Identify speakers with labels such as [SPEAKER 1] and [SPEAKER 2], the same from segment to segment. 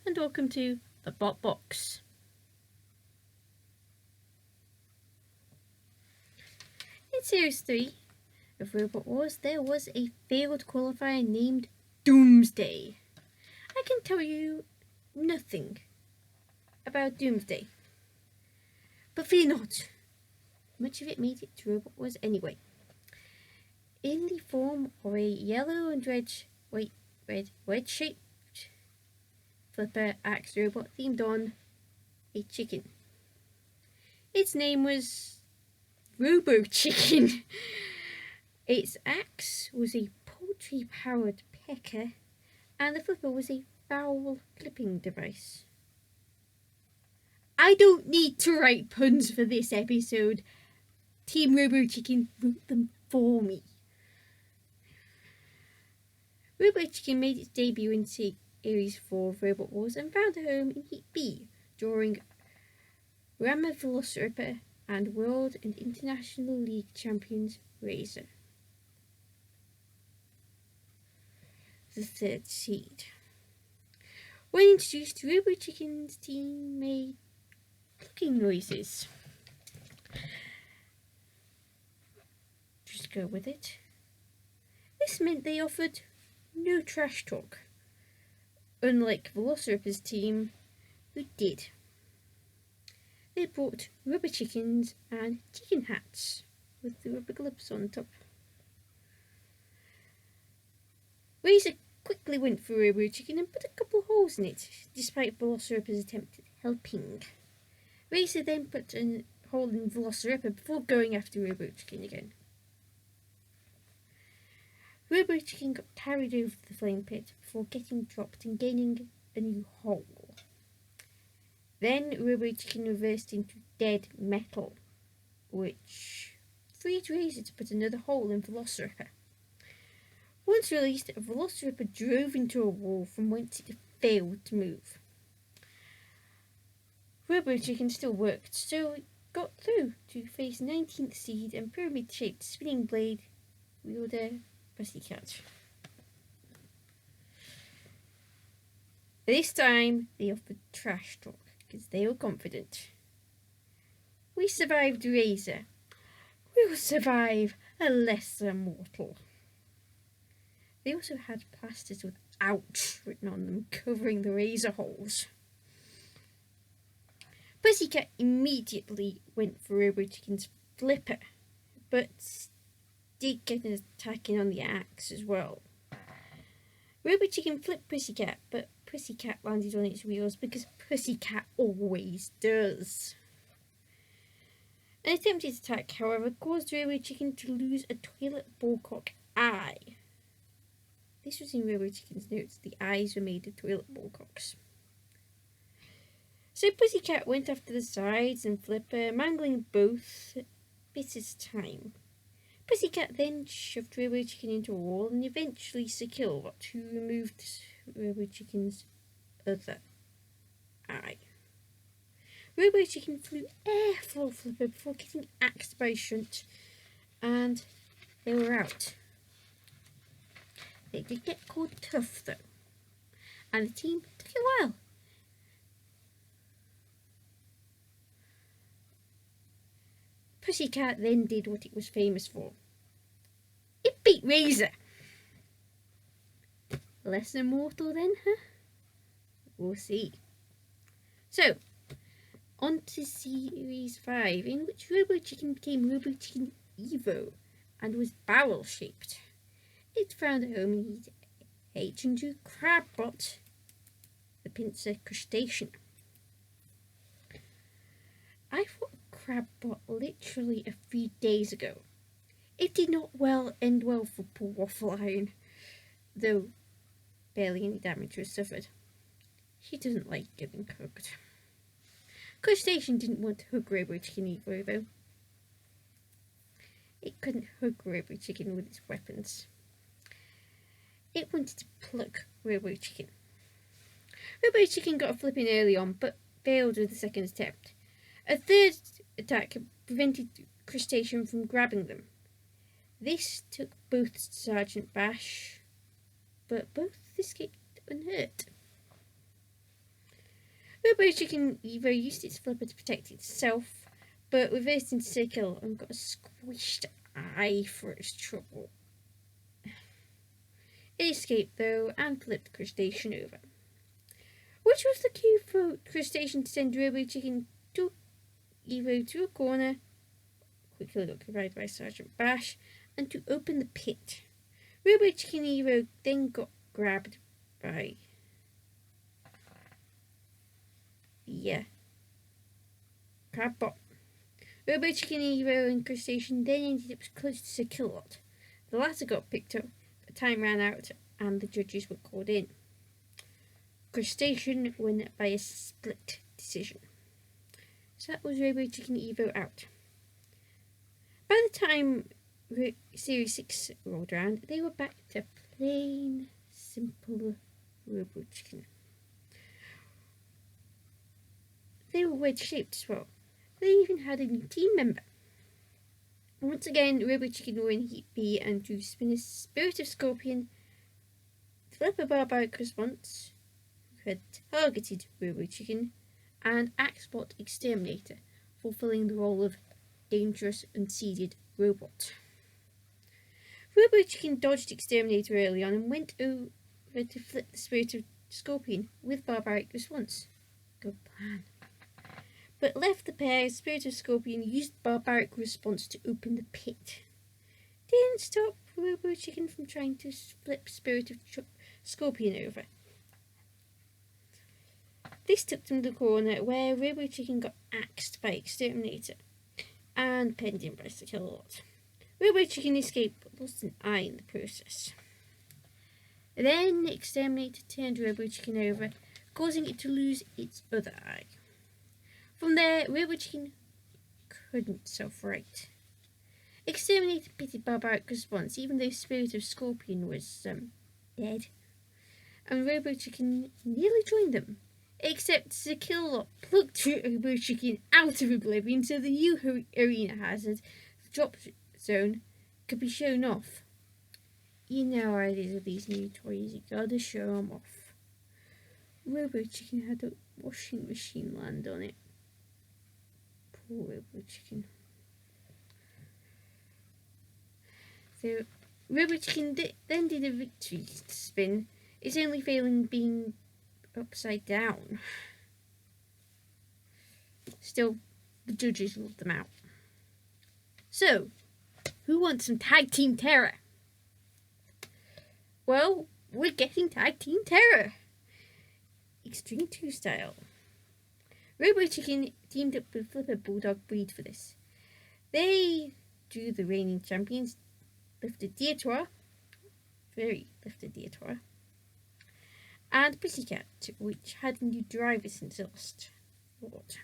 [SPEAKER 1] and welcome to the Bot Box. In Series 3 of Robot Wars, there was a failed qualifier named Doomsday. I can tell you nothing about Doomsday, but fear not, much of it made it to Robot Wars anyway. In the form of a yellow and red shaped flipper axe robot themed on a chicken. Its name was Robochicken. Its axe was a poultry-powered pecker, and the flipper was a fowl clipping device. I don't need to write puns for this episode. Team Robochicken wrote them for me. Robochicken made its debut in Series 4 of Robot Wars and found a home in Heat B during Rammer Velociraptor and World and International League champions Razor. The third seed. When introduced, Robochicken's team made clucking noises. Just go with it. This meant they offered no trash talk, unlike Velociraptor's team, who did. They brought rubber chickens and chicken hats with the rubber gloves on top. Razor quickly went for Robochicken and put a couple holes in it, despite Velociraptor's attempt at helping. Razor then put a hole in Velociraptor before going after Robochicken again. Robochicken got carried over the flame pit before getting dropped and gaining a new hole. Then Robochicken reversed into dead metal, which freed Razor to put another hole in Velociraptor. Once released, Velociraptor drove into a wall from whence it failed to move. Robochicken still worked, so it got through to face 19th seed and pyramid-shaped spinning blade wielder Pussycat. This time they offered trash talk because they were confident. We survived Razor. We'll survive a lesser mortal. They also had plasters with "ouch" written on them, covering the razor holes. Pussycat immediately went for Robochicken's flipper, but did get an attack in on the axe as well. Robochicken flipped Pussycat, but Pussycat landed on its wheels because Pussycat always does. An attempted attack, however, caused Robochicken to lose a toilet ballcock eye. This was in Robochicken's notes. The eyes were made of toilet ballcocks. So Pussycat went after the sides and Flipper, mangling both bit at a time. Pussycat then shoved Robochicken into a wall and eventually secured, who removed Robochicken's other eye. Robochicken flew airflow Flipper before getting axed by Shunt, and they were out. They did get called tough though, and the team took it well. Pussycat then did what it was famous for. It beat Razor. Lesser mortal then, huh? We'll see. So, on to Series 5, in which Robochicken became Robochicken Evo and was barrel-shaped. It found a home in H and drew Crabbot, the pincer crustacean. I fought Crabbot literally a few days ago. It did not end well for poor Waffle Iron, though barely any damage was suffered. She doesn't like getting hugged. Crustacean didn't want to hug Robochicken Evo though. It couldn't hug Robochicken with its weapons. It wanted to pluck Robochicken. Robochicken got a flip in early on, but failed with the second attempt. A third attack prevented Crustacean from grabbing them. This took both to Sergeant Bash, but both escaped unhurt. Robochicken Evo used its flipper to protect itself, but reversed into circle and got a squished eye for its trouble. It escaped though and flipped the crustacean over. Which was the cue for crustacean to send Robochicken to Evo to a corner, quickly occupied by Sergeant Bash, and to open the pit. Robochicken Evo then got grabbed by the Crabbot. Robochicken Evo and Crustacean then ended up close to Sir Killot. The latter got picked up, but time ran out and the judges were called in. Crustacean won by a split decision. So that was Robochicken Evo out. By the time Series 6 rolled around, they were back to plain, simple Robochicken. They were wedge-shaped as well. They even had a new team member. Once again, Robochicken were in Heat B and drew spinners Spirit of Scorpion, Flipper Barbaric Response, who had targeted Robochicken, and Axebot Exterminator, fulfilling the role of dangerous unseeded robot. Robochicken dodged Exterminator early on and went over to flip the Spirit of Scorpion with Barbaric Response. Good plan. But left the pair, Spirit of Scorpion used Barbaric Response to open the pit. Didn't stop Robochicken from trying to flip Spirit of Scorpion over. This took them to the corner where Robochicken got axed by Exterminator and penned in by Sir Killot. Robochicken escaped but lost an eye in the process. Then Exterminator turned Robochicken over, causing it to lose its other eye. From there, Robochicken couldn't self-right. Exterminator pitted Barbaric Response, even though Spirit of Scorpion was dead, and Robochicken nearly joined them. Except Sir Killot plucked Robochicken out of oblivion so the new arena hazard, the drop zone, could be shown off. You know how it is with these new toys, you gotta show them off. Robochicken had a washing machine land on it. Poor Robochicken. So, Robochicken then did a victory spin, its only failing being upside down. Still, the judges ruled them out. So, who wants some Tag Team Terror? Well, we're getting Tag Team Terror. Extreme 2 style. Robochicken teamed up with Flipper Bulldog Breed for this. They drew the reigning champions, Lifted Dietoire, very Lifted Dietoire, and Pussycat, which had a new driver since last Lord.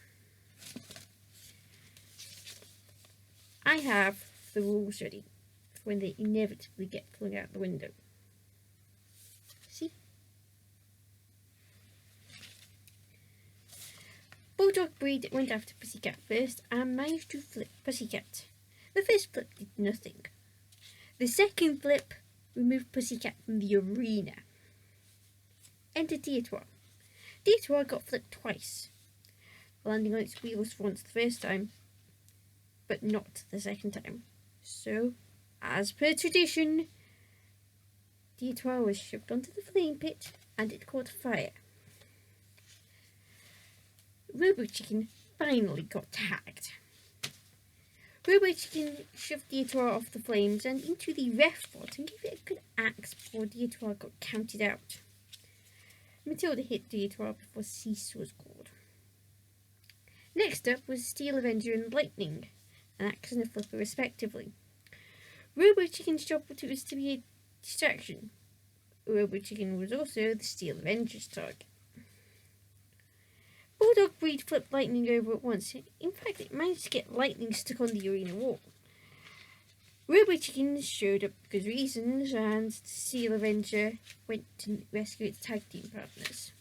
[SPEAKER 1] I have the rules ready for when they inevitably get flung out the window. See? Bulldog Breed went after Pussycat first and managed to flip Pussycat. The first flip did nothing. The second flip removed Pussycat from the arena. Enter Dietoire. Dietoire got flipped twice, landing on its wheels once the first time, but not the second time. So, as per tradition, Dietoire was shoved onto the flame pit and it caught fire. Robochicken finally got tagged. Robochicken shoved Dietoire off the flames and into the ref spot and gave it a good axe before Dietoire got counted out. Matilda hit Dietoire before cease was called. Next up was Steel Avenger and Lightning, an axe and a flipper respectively. Robochicken's job was to be a distraction. Robochicken was also the Steel Avenger's target. Bulldog Breed flipped Lightning over at once. In fact, it managed to get Lightning stuck on the arena wall. Robochicken showed up for good reasons, and the Steel Avenger went to rescue its tag team partners.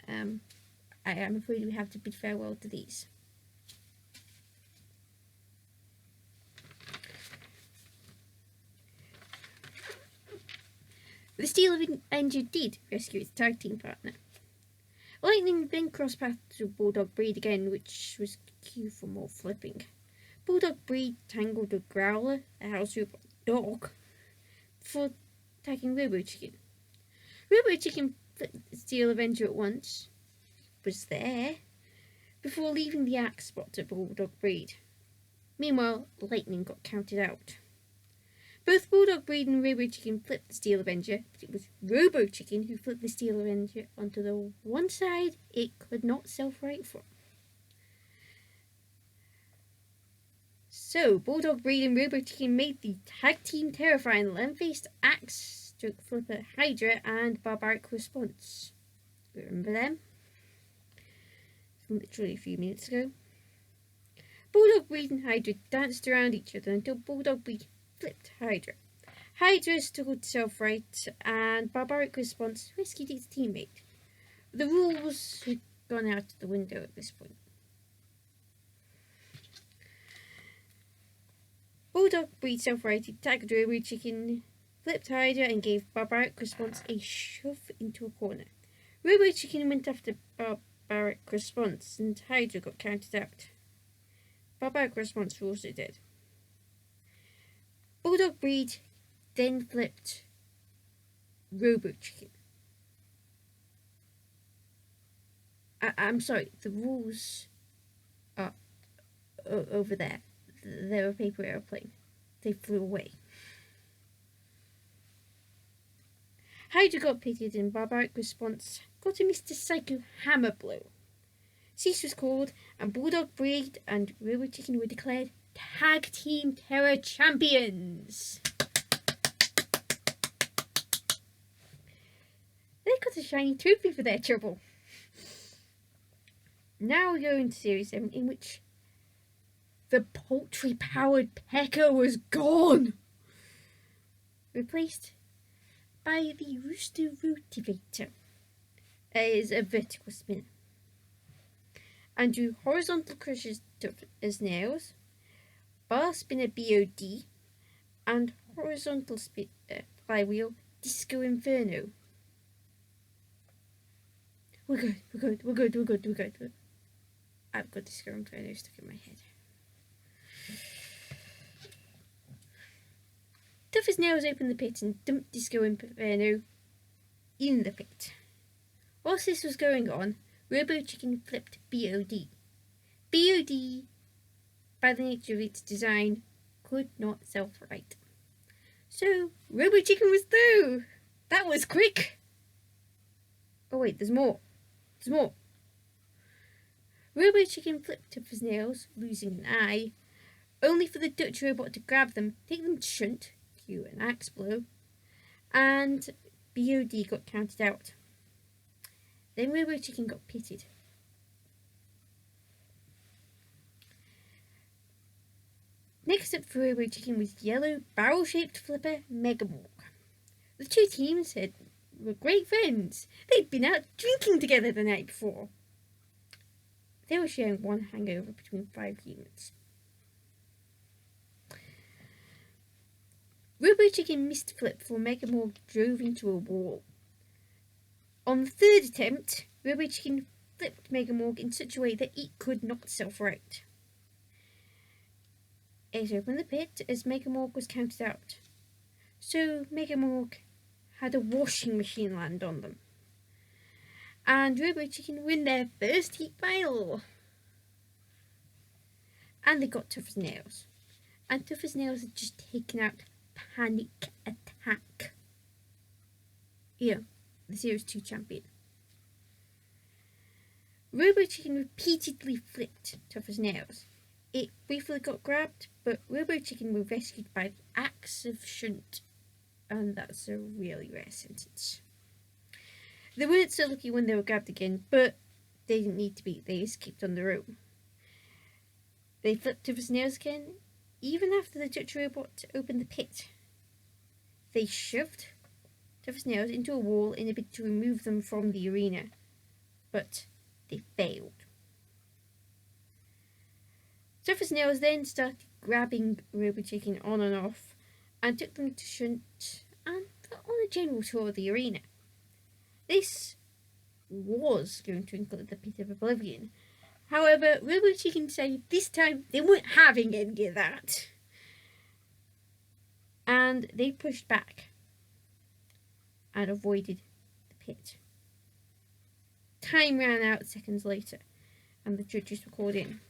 [SPEAKER 1] I am afraid we have to bid farewell to these. The Steel Avenger did rescue its tag team partner, Lightning then crossed paths with Bulldog Breed again, which was cue for more flipping. Bulldog Breed tangled with Growler, a house robot dog, before attacking Robochicken. Robochicken flipped the Steel Avenger at once, was there, before leaving the axe spot to Bulldog Breed. Meanwhile, Lightning got counted out. Both Bulldog Breed and Robochicken flipped the Steel Avenger, but it was Robochicken who flipped the Steel Avenger onto the one side it could not self-right from. So, Bulldog Breed and Robochicken made the tag team terror final and faced Axe, Stroke Flipper, Hydra, and Barbaric Response. Remember them? Literally a few minutes ago. Bulldog Breed and Hydra danced around each other until Bulldog Breed flipped Hydra. Hydra struggled to self-right, and Barbaric Response rescued its teammate. The rules had gone out the window at this point. Bulldog Breed self-righted, tagged Robochicken, flipped Hydra, and gave Barbaric Response a shove into a corner. Robochicken went after Barbaric Response, and Hydra got counted out. Barbaric Response were also dead. Bulldog Breed then flipped Robochicken. I'm sorry, the rules are over there. They're a paper airplane. They flew away. Hydra got pitted and Barbaric Response got a Mr. Psycho Hammer Blow. Cease was called and Bulldog Breed and Robochicken were declared Tag Team Terror Champions. They got a shiny trophy for their trouble. Now we go into Series 7, in which the poultry-powered Pecker was gone, replaced by the Rooster Rotivator as a vertical spinner, and do horizontal crushes tough as nails, bar spinner BOD, and horizontal flywheel Disco Inferno. We're good. I've got Disco Inferno stuck in my head. Tough as Nails opened the pit and dumped Disco Inferno in the pit. Whilst this was going on, Robochicken flipped BOD. BOD, by the nature of its design, could not self-right. So, Robochicken was through! That was quick! Oh wait, there's more. Robochicken flipped Tough as Nails, losing an eye, only for the Dutch robot to grab them, take them to shunt, cue an axe blow, and BOD got counted out. Then Robochicken got pitted. Next up for Robochicken was yellow barrel-shaped flipper Megamorg. The two teams were great friends. They'd been out drinking together the night before. They were sharing one hangover between 5 humans. Robochicken missed flip before Megamorg drove into a wall. On the third attempt, Robochicken flipped Megamorg in such a way that it could not self-right. It opened the pit as Megamorg was counted out. So Megamorg had a washing machine land on them. And Robochicken win their first heat final. And they got Tough as Nails. And Tough as Nails had just taken out Panic Attack. The Series 2 champion. Robochicken repeatedly flipped Tough as Nails. It briefly got grabbed, but Robochicken were rescued by the Axe of Shunt. And that's a really rare sentence. They weren't so lucky when they were grabbed again, but they didn't need to be. They escaped on their own. They flipped Tough as Nails again, even after the Dutch robot opened the pit. They shoved Tough as Nails into a wall in a bid to remove them from the arena, but they failed. Tough as Nails then started grabbing Robochicken on and off, and took them to Shunt and on a general tour of the arena. This was going to include the Pit of Oblivion. However, Robochicken decided this time they weren't having any of that. And they pushed back and avoided the pit. Time ran out seconds later, and the judges were called in.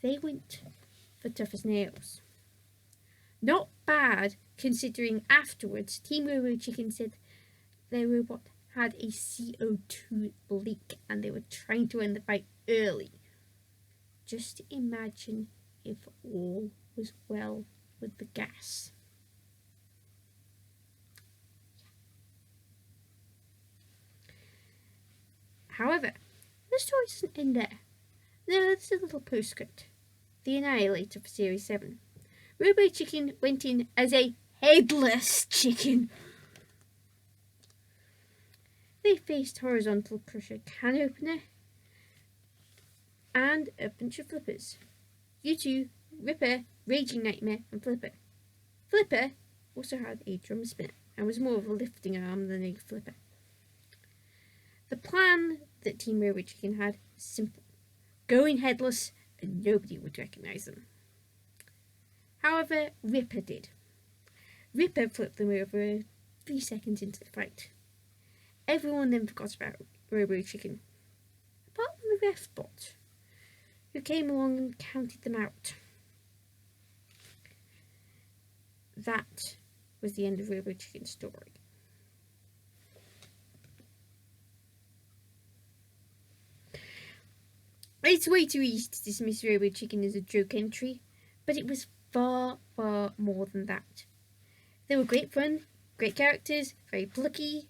[SPEAKER 1] They went for Tough as Nails. Not bad, considering afterwards Team Robochicken said their robot had a CO2 leak and they were trying to end the fight early. Just imagine if all was well with the gas. However, the story doesn't end there. There's a little postscript. The Annihilator for Series 7. Robochicken went in as a headless chicken. They faced Horizontal Crusher Can Opener and a bunch of flippers. U2, Ripper, Raging Nightmare, and Flipper. Flipper also had a drum spinner and was more of a lifting arm than a flipper. The plan that Team Robochicken had was simple. Go in headless and nobody would recognise them. However, Ripper did. Ripper flipped them over 3 seconds into the fight. Everyone then forgot about Robochicken, apart from the ref bot, who came along and counted them out. That was the end of Robochicken's story. It's way too easy to dismiss Robochicken as a joke entry, but it was far, far more than that. They were great fun, great characters, very plucky,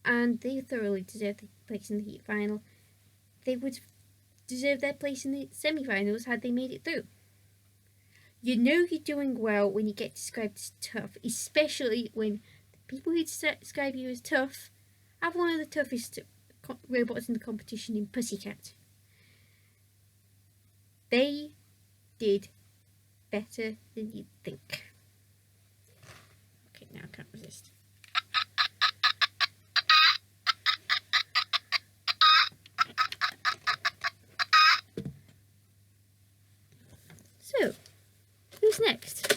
[SPEAKER 1] and they thoroughly deserved their place in the heat final. They would deserve their place in the semi-finals had they made it through. You know you're doing well when you get described as tough, especially when the people who describe you as tough have one of the toughest robots in the competition in Pussycat. They did better than you'd think. Okay, now I can't resist. So, who's next?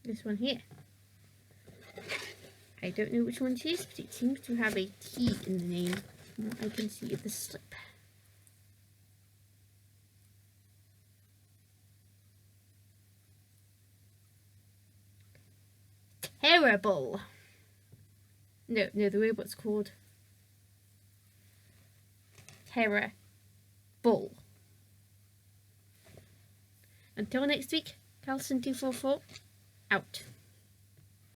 [SPEAKER 1] This one here. I don't know which one it is, but it seems to have a T in the name from what I can see of the slip. Terrible. No, the robot's called Terror Bull. Until next week, Carlson244 out.